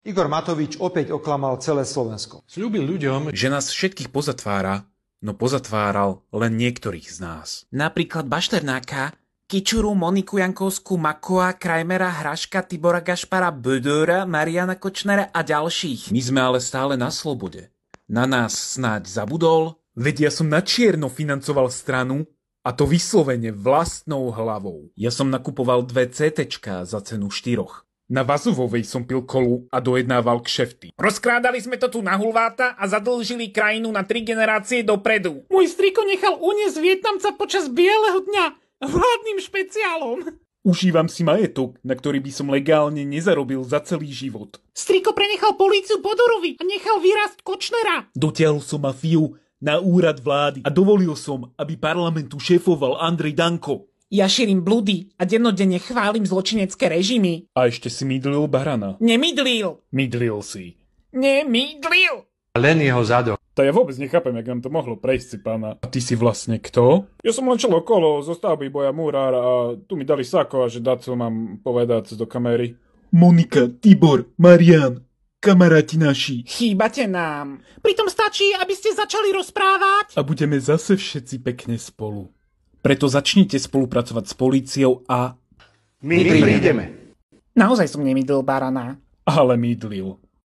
Igor Matovič opäť oklamal celé Slovensko. Sľúbil ľuďom, Že nás všetkých pozatvára, no pozatváral len niektorých z nás. Napríklad Bašternáka, Kičuru, Moniku Jankovskú, Makoa, Krajmera, Hraška, Tibora Gašpara, Bödöra, Mariana Kočnera a ďalších. My sme ale stále na slobode. Na nás snáď zabudol? Veď ja som na čierno financoval stranu, a to vyslovene vlastnou hlavou. Ja som nakupoval 2 CTčka za cenu 4. Na Vazovovej som pil kolu a dojednával kšefty. Rozkrádali sme to tu na hulváta a zadlžili krajinu na 3 generácie dopredu. Môj striko nechal uniesť Vietnamca počas bieleho dňa vládnym špeciálom. Užívam si majetok, na ktorý by som legálne nezarobil za celý život. Striko prenechal políciu Bodorovi a nechal vyrásť Kočnera. Dotiahol som mafiu na úrad vlády a dovolil som, aby parlamentu šéfoval Andrej Danko. Ja šírim blúdy a dennodenne chválim zločinecké režimy. A ešte si mydlil barana. Nemydlil. Mydlil si. Nemydlil. len jeho zadok. To ja vôbec nechápem, jak nám to mohlo prejsť, si pána. A ty si vlastne kto? Ja som len čel okolo zo stavby boja Múrár a tu mi dali sako a že daco mám povedať do kamery. Monika, Tibor, Marian, kamaráti naši. Chýbate nám. Pritom stačí, aby ste začali rozprávať. A budeme zase všetci pekne spolu. Preto začnite spolupracovať s políciou a... My prídeme. Naozaj som nemydlil barana. Ale mydlil.